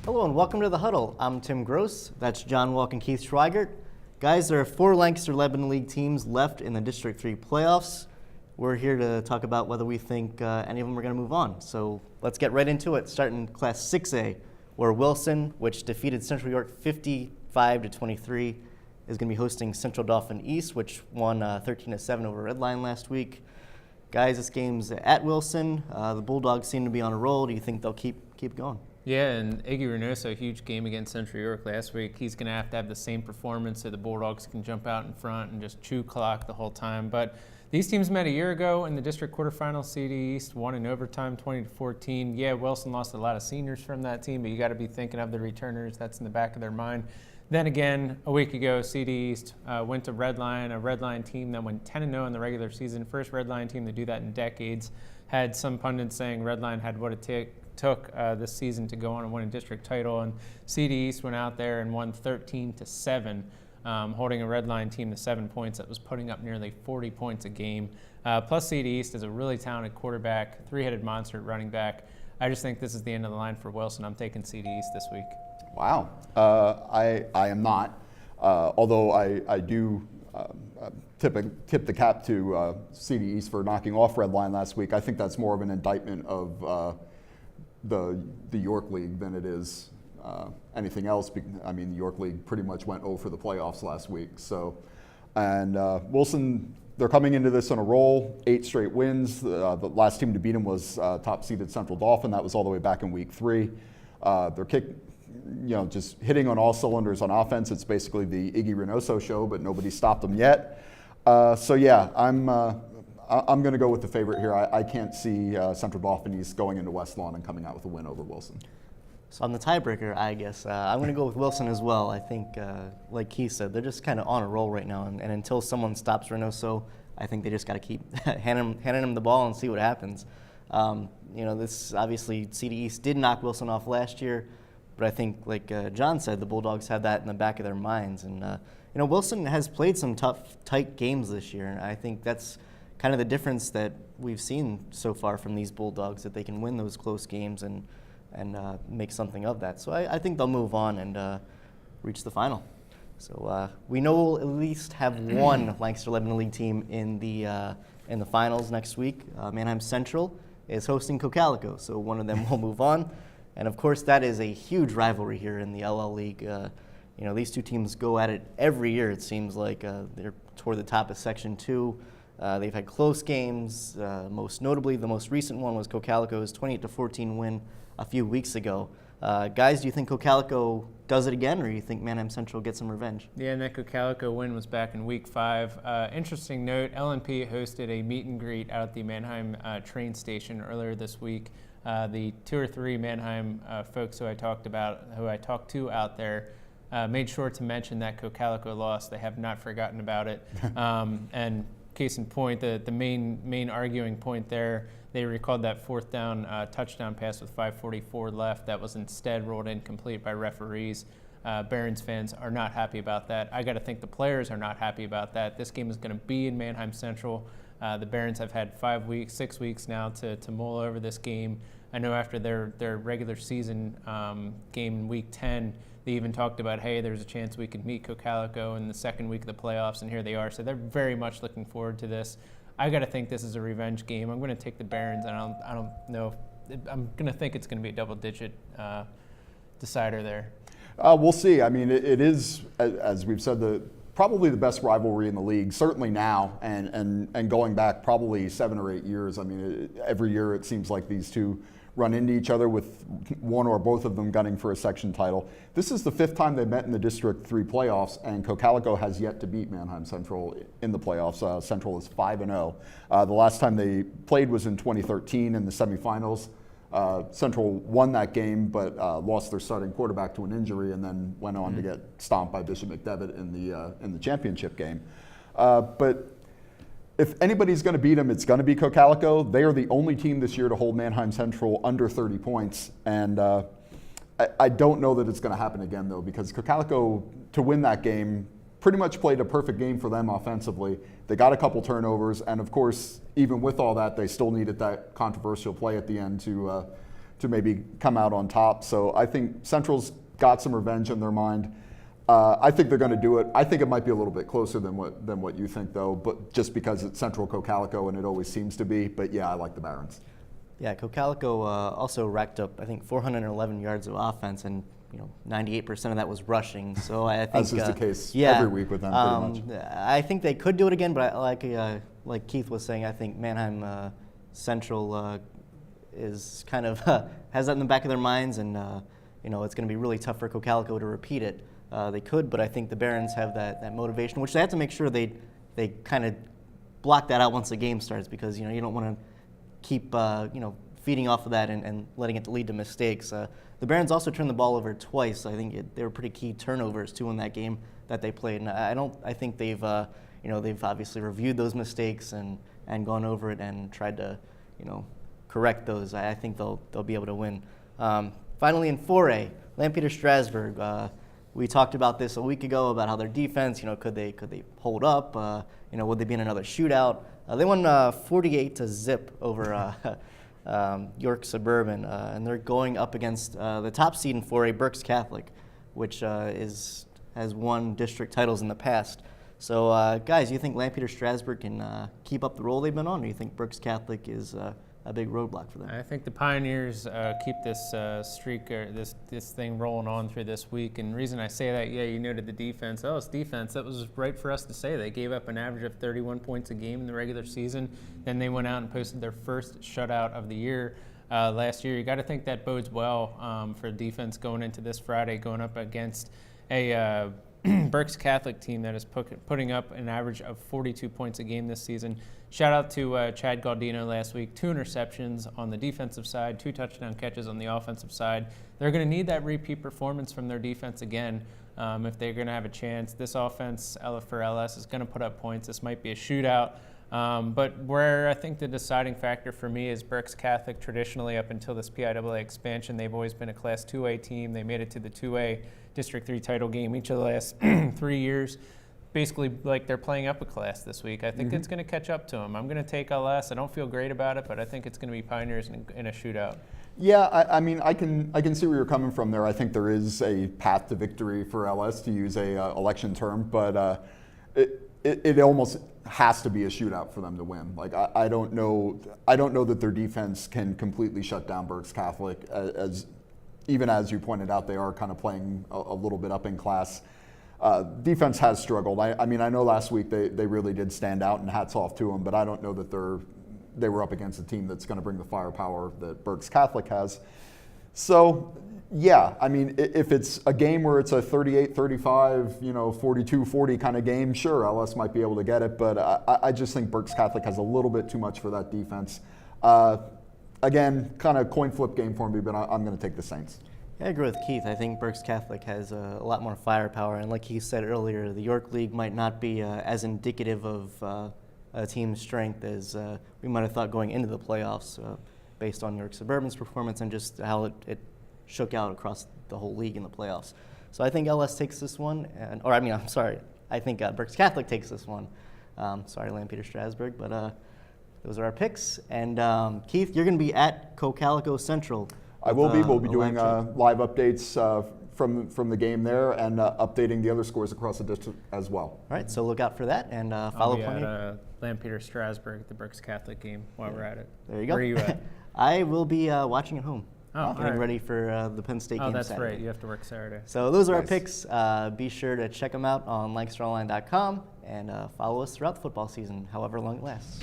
Hello and welcome to the Huddle. I'm Tim Gross. That's John Walk and Keith Schweigert. Guys, there are 4 Lancaster Lebanon League teams left in the District 3 playoffs. We're here to talk about whether we think any of them are going to move on. So let's get right into it, starting in Class 6A, where Wilson, which defeated Central York 55-23, is going to be hosting Central Dauphin East, which won 13-7 over Red Line last week. Guys, this game's at Wilson. The Bulldogs seem to be on a roll. Do you think they'll keep going? Yeah, and Iggy Reynoso, a huge game against Central York last week. He's going to have the same performance so the Bulldogs can jump out in front and just chew clock the whole time. But these teams met a year ago in the district quarterfinal. CD East won in overtime 20-14. Yeah, Wilson lost a lot of seniors from that team, but you got to be thinking of the returners. That's in the back of their mind. Then again, a week ago, CD East went to Redline, a Redline team that went 10-0 in the regular season. First Redline team to do that in decades. Had some pundits saying Redline had what it took this season to go on and win a district title, and CD East went out there and won 13-7, holding a Redline team to 7 points that was putting up nearly 40 points a game. Plus CD East is a really talented quarterback, 3-headed monster at running back. I just think this is the end of the line for Wilson. I'm taking CD East this week. Wow. I am not, although I do tip the cap to CD East for knocking off Redline last week. I think that's more of an indictment of the York League than it is anything else. I mean, the York League pretty much went 0 for the playoffs last week. So, and Wilson, they're coming into this on a roll, 8 straight wins. The last team to beat them was top-seeded Central Dauphin. That was all the way back in week 3. They're just hitting on all cylinders on offense. It's basically the Iggy Reynoso show, but nobody stopped them yet. So yeah, I'm going to go with the favorite here. I can't see Central Dauphin East going into West Lawn and coming out with a win over Wilson. So I'm the tiebreaker, I guess. I'm going to go with Wilson as well. I think, like Keith said, they're just kind of on a roll right now. And until someone stops Reynoso, I think they just got to keep handing him the ball and see what happens. This obviously CD East did knock Wilson off last year, but I think, like John said, the Bulldogs have that in the back of their minds. And Wilson has played some tough, tight games this year, and I think that's kind of the difference that we've seen so far from these Bulldogs, that they can win those close games and make something of that. So I think they'll move on and reach the final. So we know we'll at least have one Lancaster Lebanon League team in the finals next week. Manheim Central is hosting Cocalico, so one of them will move on. And of course, that is a huge rivalry here in the LL League. These two teams go at it every year. It seems like they're toward the top of Section 2. They've had close games. Most notably, the most recent one was Cocalico's 28-14 win a few weeks ago. Guys, do you think Cocalico does it again, or do you think Manheim Central gets some revenge? Yeah, and that Cocalico win was back in week 5. Interesting note, LNP hosted a meet and greet out at the Manheim train station earlier this week. The 2 or 3 Manheim folks who I talked to out there made sure to mention that Cocalico lost. They have not forgotten about it. And case in point, the main arguing point there, they recalled that 4th down touchdown pass with 5:44 left that was instead ruled incomplete by referees. Barons fans are not happy about that. I got to think the players are not happy about that. This game is going to be in Manheim Central. The Barons have had 6 weeks now to mull over this game. I know after their regular season game in week 10, they even talked about, hey, there's a chance we could meet Cocalico in the second week of the playoffs, and here they are. So they're very much looking forward to this. I got to think this is a revenge game. I'm going to take the Barons, and I don't know. I'm going to think it's going to be a double-digit decider there. We'll see. I mean, it is, as we've said, probably the best rivalry in the league, certainly now, and going back probably 7 or 8 years. I mean, every year it seems like these two run into each other with one or both of them gunning for a section title. This is the 5th time they met in the District 3 playoffs, and Cocalico has yet to beat Manheim Central in the playoffs. Central is 5-0. The last time they played was in 2013 in the semifinals. Central won that game, but lost their starting quarterback to an injury, and then went on to get stomped by Bishop McDevitt in the championship game. But if anybody's going to beat them, it's going to be Cocalico. They are the only team this year to hold Manheim Central under 30 points, and I don't know that it's going to happen again, though, because Cocalico, to win that game, pretty much played a perfect game for them offensively. They got a couple turnovers, and of course, even with all that, they still needed that controversial play at the end to maybe come out on top. So I think Central's got some revenge in their mind. I think they're going to do it. I think it might be a little bit closer than what you think, though, but just because it's Central Cocalico and it always seems to be. But yeah, I like the Barons. Yeah, Cocalico also racked up, I think, 411 yards of offense, and 98% of that was rushing. So I think as is the case every week with them, pretty much. I think they could do it again, but like Keith was saying, I think Manheim Central is kind of has that in the back of their minds, and it's going to be really tough for Cocalico to repeat it. They could, but I think the Barons have that motivation, which they have to make sure they kind of block that out once the game starts, because you don't want to keep feeding off of that and letting it lead to mistakes. The Barons also turned the ball over twice. I think they were pretty key turnovers too in that game that they played, and I think they've they've obviously reviewed those mistakes and gone over it and tried to correct those. I think they'll be able to win. Finally, in 4A, Lampeter-Strasburg. We talked about this a week ago about how their defense, could they hold up? Would they be in another shootout? They won 48-0 over York Suburban, and they're going up against the top seed in 4A, Berks Catholic, which has won district titles in the past. So, guys, you think Lampeter-Strasburg can keep up the role they've been on, or do you think Berks Catholic is a big roadblock for them? I think the Pioneers keep this streak or this thing rolling on through this week. And the reason I say that, you noted the defense. Oh, it's defense. That was right for us to say. They gave up an average of 31 points a game in the regular season. Then they went out and posted their first shutout of the year last year. You got to think that bodes well for defense going into this Friday, going up against a Berks Catholic team that is putting up an average of 42 points a game this season. Shout out to Chad Galdino last week. 2 interceptions on the defensive side, 2 touchdown catches on the offensive side. They're going to need that repeat performance from their defense again if they're going to have a chance. This offense for LS is going to put up points. This might be a shootout. But where I think the deciding factor for me is Berks Catholic. Traditionally, up until this PIAA expansion, they've always been a Class 2A team. They made it to the 2A District 3 title game each of the last 3 years. Basically, like they're playing up a class this week. I think it's going to catch up to them. I'm going to take LS. I don't feel great about it, but I think it's going to be Pioneers in a shootout. Yeah, I mean, I can see where you're coming from there. I think there is a path to victory for LS, to use a election term, but it almost has to be a shootout for them to win. Like I don't know that their defense can completely shut down Berks Catholic. Even as you pointed out, they are kind of playing a little bit up in class. Defense has struggled. I mean, I know last week they really did stand out, and hats off to them, but I don't know that they were up against a team that's going to bring the firepower that Berks Catholic has. So, yeah, I mean, if it's a game where it's a 38-35, 42-40 kind of game, sure, LS might be able to get it, but I just think Berks Catholic has a little bit too much for that defense. Again, kind of coin flip game for me, but I'm going to take the Saints. Yeah, I agree with Keith. I think Berks Catholic has a lot more firepower, and like he said earlier, the York League might not be as indicative of a team's strength as we might have thought going into the playoffs, based on York Suburban's performance and just how it shook out across the whole league in the playoffs. So I think LS takes this one, I think Berks Catholic takes this one. Sorry, Lampeter-Strasburg, but those are our picks. And Keith, you're going to be at Cocalico Central. I will be. We'll be doing live updates from the game there and updating the other scores across the district as well. All right, so look out for that and follow plenty. At Lampeter-Strasburg, the Berks Catholic game, while we're at it. There you go. Where are you at? I will be watching at home. Getting ready for the Penn State game that's Saturday. right. You have to work Saturday. So those are Nice. our picks. Be sure to check them out on LancasterOnline.com and follow us throughout the football season, however long it lasts.